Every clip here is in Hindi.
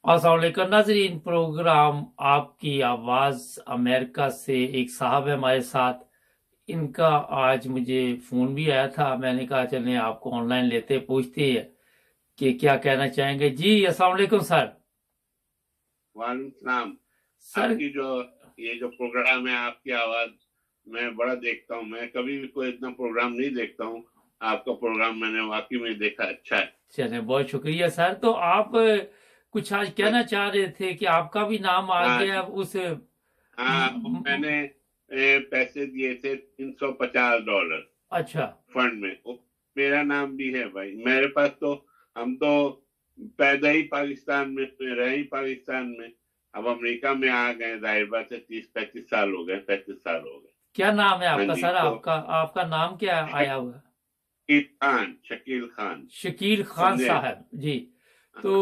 अस्सलाम वालेकुम नाजरीन। प्रोग्राम आपकी आवाज़ अमेरिका से एक साहब है हमारे साथ। इनका आज मुझे फ़ोन भी आया था, मैंने कहा चलें आपको ऑनलाइन लेते पूछते हैं कि क्या कहना चाहेंगे। जी अस्सलाम वालेकुम सर। वालेकुम सलाम। सर आपकी जो ये जो प्रोग्राम है आपकी आवाज मैं बड़ा देखता हूँ। मैं कभी भी कोई इतना प्रोग्राम नहीं देखता हूँ। आपका प्रोग्राम मैंने वाकई में देखा, अच्छा है। चलें, बहुत शुक्रिया सर। तो आप कुछ आज कहना चाह रहे थे कि आपका भी नाम आ हाँ गया जी। उस हाँ, मैंने पैसे दिए थे $350 अच्छा। फंड में। मेरा नाम भी है भाई मेरे पास। तो हम तो पैदा ही पाकिस्तान में, रहे ही पाकिस्तान में। अब अमेरिका में आ गए, जाहिर बात है 30-35 साल हो गए, 35 साल हो गए। क्या नाम है हाँ आपका जी। सर? तो आपका आपका नाम क्या आया हुआ? शकील खान। शकील खान समझे। साहब जी। तो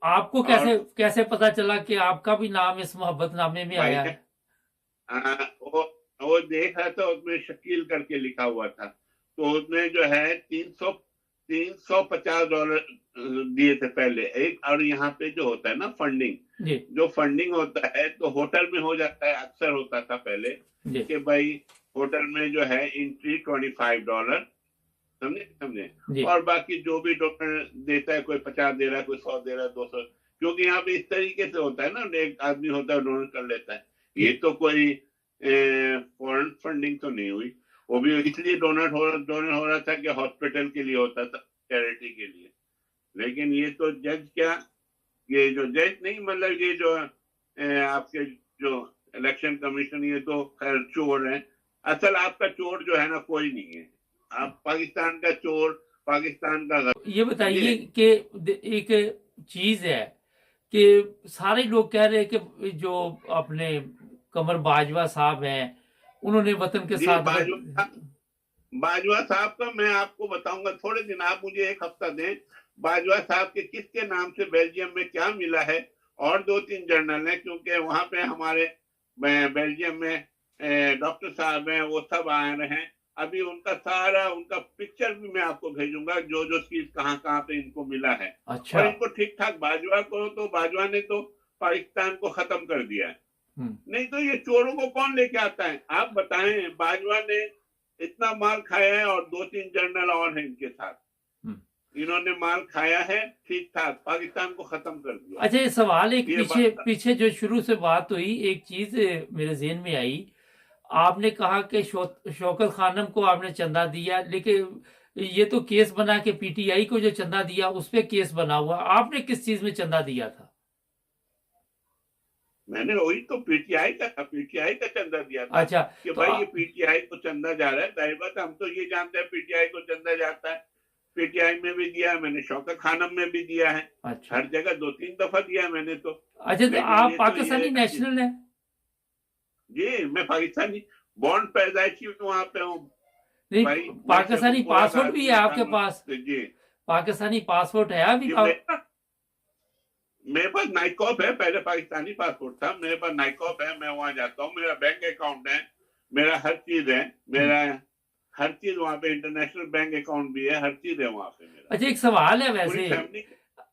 हाँ। आपको और कैसे कैसे पता चला कि आपका भी नाम इस मोहब्बतनामे में भाई आया ने है? वो देख रहा था, उसमें शकील करके लिखा हुआ था। तो उसने जो है 350 डॉलर दिए थे पहले एक। और यहाँ पे जो होता है ना फंडिंग, जी जो फंडिंग होता है तो होटल में हो जाता है, अक्सर होता था पहले जी कि भाई होटल में जो है एंट्री $25, समझे समझे। जी और बाकी जो भी डोनर देता है, कोई 50 दे रहा है, कोई 100 दे रहा है, 200। क्योंकि यहाँ पे इस तरीके से होता है ना, एक आदमी होता है डोनर कर लेता है। जी ये तो कोई फॉरेन फंडिंग तो नहीं हुई। वो भी इसलिए डोनर हो रहा था कि हॉस्पिटल के लिए होता था, चैरिटी के लिए। लेकिन ये तो जज क्या, ये जो जज नहीं, मतलब ये जो आपके जो इलेक्शन कमीशन, ये तो खैर चोर है। असल आपका चोर जो है ना, कोई नहीं है। आप पाकिस्तान का चोर, पाकिस्तान का ये समझे। बताइए कि एक चीज है कि सारे लोग कह रहे हैं कि जो अपने कमर बाजवा साहब हैं उन्होंने वतन के जी, साथ बाजवा साहब का मैं आपको बताऊंगा थोड़े दिन, आप मुझे एक हफ्ता दें। बाजवा साहब के किसके नाम से बेल्जियम में क्या मिला है। और 2-3 जर्नल हैं, क्योंकि वहां पे हमारे बेल्जियम में डॉक्टर साहब हैं, वो सब आ रहे हैं। अभी उनका सारा उनका पिक्चर भी मैं आपको भेजूंगा, जो जो चीज कहाँ कहाँ पे इनको मिला है। अच्छा। और इनको ठीक ठाक, बाजवा को तो, बाजवा ने तो पाकिस्तान को खत्म कर दिया है। हम्म नहीं तो ये चोरों को कौन लेके आता है, आप बताएं। बाजवा ने इतना माल खाया है, और 2-3 जनरल और हैं इनके साथ। हम्म। इन्होंने माल खाया है, ठीक ठाक पाकिस्तान को खत्म कर दिया है। अच्छा, ये सवाल एक ये पीछे बात। पीछे जो शुरू से बात हुई, एक चीज मेरे जहन में आई। आपने कहा कि शौकत खानम को आपने चंदा दिया, लेकिन ये तो केस बना के पीटीआई को जो चंदा दिया उस पे केस बना हुआ। आपने किस चीज में चंदा दिया था? मैंने वही तो पीटीआई का चंदा दिया था अच्छा। कि तो भाई ये पीटीआई को चंदा जा रहा है। जाहिर बात है, हम तो ये जानते हैं पीटीआई को चंदा जाता है। पीटीआई में भी दिया है मैंने, शौकत खानम में भी दिया है। अच्छा। हर जगह 2-3 दफा दिया है मैंने तो। अच्छा, तो लेकिन आप ये तो ये पाकिस्तानी है कि नेशनल हैं? जी, मैं पाकिस्तानी बॉन्ड पैदाइशी वहां पे हूँ। नहीं, भाई मैं पाकिस्तानी शेखुपुरा का पासपोर्ट भी है आदमी आपके इंसान हूँ। पास? तो जी, पाकिस्तानी पासपोर्ट है अभी जी मेरे पास नाइकॉप है। पहले पाकिस्तानी पासपोर्ट था, मेरे पास नाइकॉप है। मैं वहां जाता हूँ, मेरा बैंक अकाउंट है, मेरा हर चीज है। हम्म। मेरा हर चीज वहां पे, इंटरनेशनल बैंक अकाउंट भी है, हर चीज है वहां पे मेरा। अच्छा, एक सवाल है पूरी वैसे। फैमिली।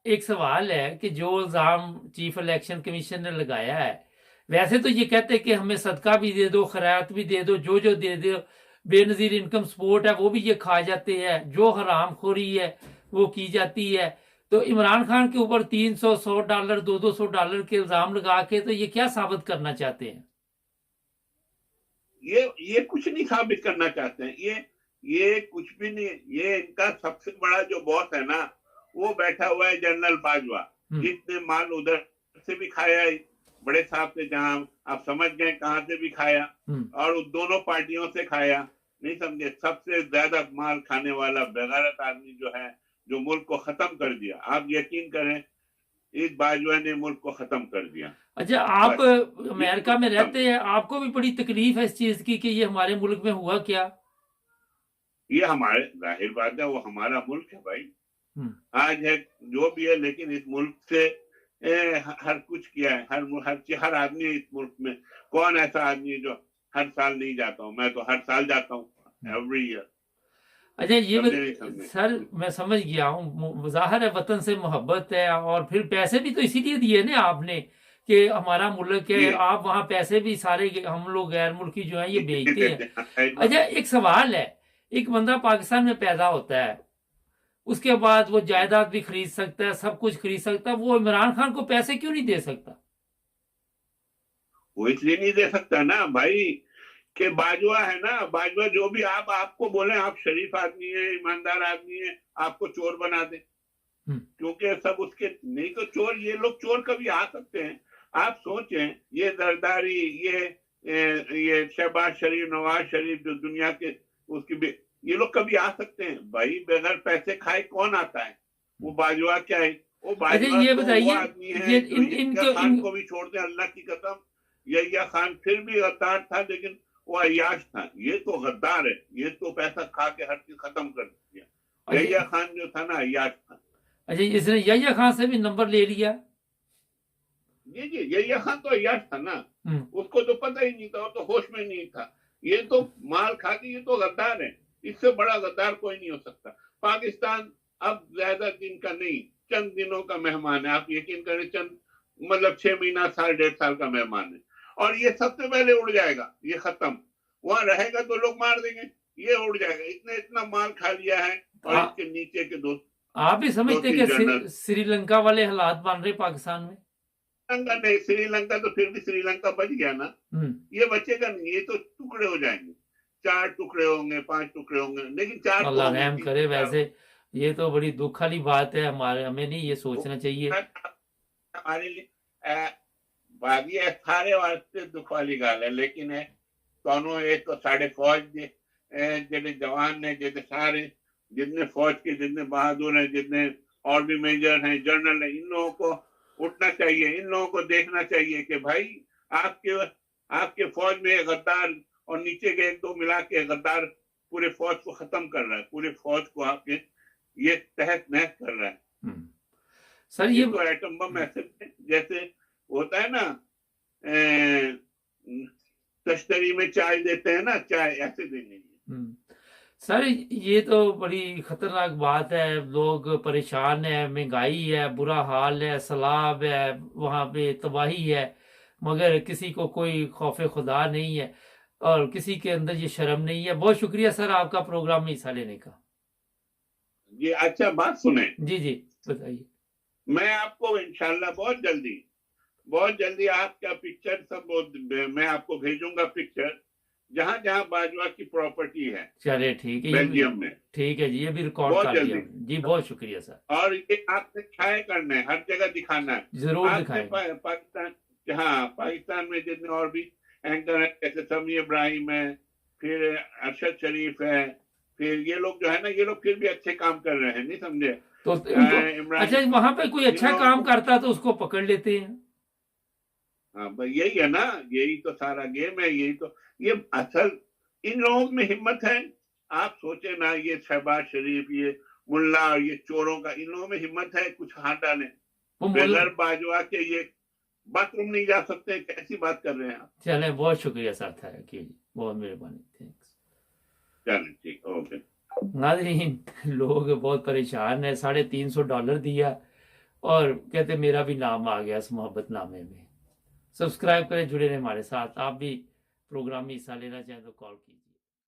एक सवाल है कि जो इल्जाम चीफ इलेक्शन कमीशन ने लगाया है, वैसे तो ये कहते हैं कि हमें सदका भी दे दो, खैरात भी दे दो, जो जो दे दो, बेनजीर इनकम सपोर्ट है वो भी ये खा जाते हैं, जो हरामखोरी है वो की जाती है। तो इमरान खान के ऊपर 300 $100 $200 के इल्जाम लगा के तो ये क्या साबित करना चाहते हैं? ये कुछ नहीं साबित करना चाहते हैं। ये कुछ भी नहीं। ये इनका सबसे बड़ा जो बॉस है ना, वो बैठा हुआ है जनरल बाजवा, हम्म जिसने माल उधर से भी खाया है, बड़े साहब से, जहां आप समझ गए कहां से भी खाया। हम्म। और उस दोनों पार्टियों से खाया। नहीं समझे, सबसे ज्यादा माल खाने वाला बेगारत आदमी जो है, जो मुल्क को खत्म कर दिया। आप यकीन करें, इस बाजवा ने मुल्क को खत्म कर दिया। अच्छा, आप बस, बिल्कुल अमेरिका में खत्म। रहते हैं, आपको भी बड़ी तकलीफ है इस चीज की कि ये हमारे मुल्क में हुआ क्या? ये हमारे, जाहिर बात है, वो हमारा मुल्क है भाई। हम्म आज है जो भी है, लेकिन इस मुल्क से हर कुछ किया है। हर आदमी इस मुल्क में, कौन ऐसा आदमी है जो हर साल नहीं जाता हूँ? मैं तो हर साल जाता हूँ, हम्म। Every year. अच्छा ये समझे नहीं समझे? सर मैं समझ गया हूँ, जाहिर है वतन से मोहब्बत है, और फिर पैसे भी तो इसीलिए दिए ना आपने कि हमारा मुल्क है, ये आप वहाँ पैसे भी सारे हम लोग गैर मुल्की जो है ये भेजते हैं। देते हैं। अच्छा एक सवाल है, एक बंदा पाकिस्तान में पैदा होता है, उसके बाद वो जायदाद भी खरीद सकता है, सब कुछ खरीद सकता है, वो इमरान खान को पैसे क्यों नहीं दे सकता? वो इसलिए नहीं दे सकता ना भाई, कि बाजवा है ना, बाजवा जो भी आपको बोले आप शरीफ आदमी है, ईमानदार आदमी है, आपको चोर बना दे, क्योंकि सब उसके नहीं तो चोर, ये लोग चोर कभी आ सकते हैं? आप सोचें, ये जरदारी, ये शहबाज शरीफ, नवाज शरीफ, जो दुनिया के ये लोग कभी आ सकते हैं भाई? बगैर पैसे खाए कौन आता है? वो बाजवा क्या है? वो अच्छा बाजवा ये तो वो बताइए, आदमी है ये जो यहिया खान इनको को भी छोड़ दे, अल्लाह की कसम, यहिया खान फिर भी गद्दार था, लेकिन वो अय्याश था। ये तो गद्दार है, ये तो पैसा खा के हर चीज खत्म कर दिया। यहिया खान जो था ना, अय्याश था। अच्छा इसने यहिया खान से भी नंबर ले लिया? जी, यहिया खान तो अय्याश था ना, उसको तो पता ही नहीं था, वो तो होश में नहीं था। ये तो माल खा के, ये तो गद्दार है, इससे बड़ा गद्दार कोई नहीं हो सकता। पाकिस्तान अब ज्यादा दिन का नहीं, चंद दिनों का मेहमान है। आप यकीन करें, चंद मतलब 6 महीना, साल, 1.5 साल का मेहमान है, और ये सबसे पहले उड़ जाएगा, ये खत्म। वहां रहेगा तो लोग मार देंगे, ये उड़ जाएगा। इतना माल खा लिया है, और इसके नीचे के दोस्त आप भी समझते कि श्रीलंका वाले हालात बन रहे पाकिस्तान में? श्रीलंका नहीं, श्रीलंका तो फिर भी श्रीलंका बच गया ना, ये बचेगा नहीं, ये तो टुकड़े हो जाएंगे, 4 टुकड़े होंगे, 5 टुकड़े होंगे, लेकिन 4 अल्लाह रहम करे। वैसे ये तो बड़ी दुख वाली बात है, हमें नहीं ये सोचना चाहिए। हमारे लिए बागी है, सारे वास्ते दुख वाली गाल है, लेकिन है दोनों, एक तो साढ़े फौज जितने जवान ने, जितने सारे, जितने फौज के जितने बहादुर हैं, जितने और भी मेजर हैं, जनरल है, इन लोगों को उठना चाहिए, इन लोगों को देखना चाहिए कि भाई आपके फौज में गद्दार, और नीचे के 1-2 मिला के गद्दार पूरे फौज को खत्म कर रहा है, पूरे फौज को आपके ये तहस नहस कर रहा है। सर ये तो एटम बम ऐसे जैसे होता है ना, तश्तरी में चाय देते हैं ना, चाय ऐसे देनी है। सर ये तो बड़ी खतरनाक बात है, लोग परेशान है, महंगाई है, बुरा हाल है, सैलाब है, वहां पे तबाही है, मगर किसी को कोई खौफ खुदा नहीं है, और किसी के अंदर ये शर्म नहीं है। बहुत शुक्रिया सर आपका प्रोग्राम में हिस्सा लेने का। जी अच्छा, बात सुने। जी बताइए। मैं आपको इंशाल्लाह बहुत जल्दी आपका पिक्चर सब मैं आपको भेजूंगा, पिक्चर जहां जहां बाजवा की प्रॉपर्टी है। चलिए ठीक है, बेल्जियम में। ठीक है जी, ये भी रिकॉर्ड कर लिया जी। बहुत शुक्रिया सर। और ये आपने छाया करना है, हर जगह दिखाना है, जरूर दिखाएंगे। पाकिस्तान, हाँ पाकिस्तान में जितने और भी एंकर है, जैसे समी इब्राहिम है, फिर अरशद शरीफ है, फिर ये लोग जो है ना, ये लोग फिर भी अच्छे काम कर रहे हैं, नहीं समझे? तो अच्छा वहां पे कोई अच्छा काम करता तो उसको पकड़ लेते हैं। हाँ भाई, यही है ना, यही तो सारा गेम है, यही तो, ये असल इन लोगों में हिम्मत है। आप सोचे ना, ये शहबाज शरीफ, ये मुल्ला और ये चोरों का, इन लोगों में हिम्मत है कुछ हाथ डाले? बगैर बाजवा के ये बाथरूम नहीं जा सकते, कैसी बात कर रहे हैं आप? चले, बहुत शुक्रिया सर, थैंक यू, बहुत मेहरबानी, थैंक्स। चलें ठीक, ओके। नाज़रीन, लोग बहुत परेशान है, $350 दिया और कहते मेरा भी नाम आ गया इस मोहब्बतनामे में। सब्सक्राइब करें, जुड़े रहें हमारे साथ। आप भी प्रोग्राम में हिस्सा लेना चाहें तो कॉल कीजिए।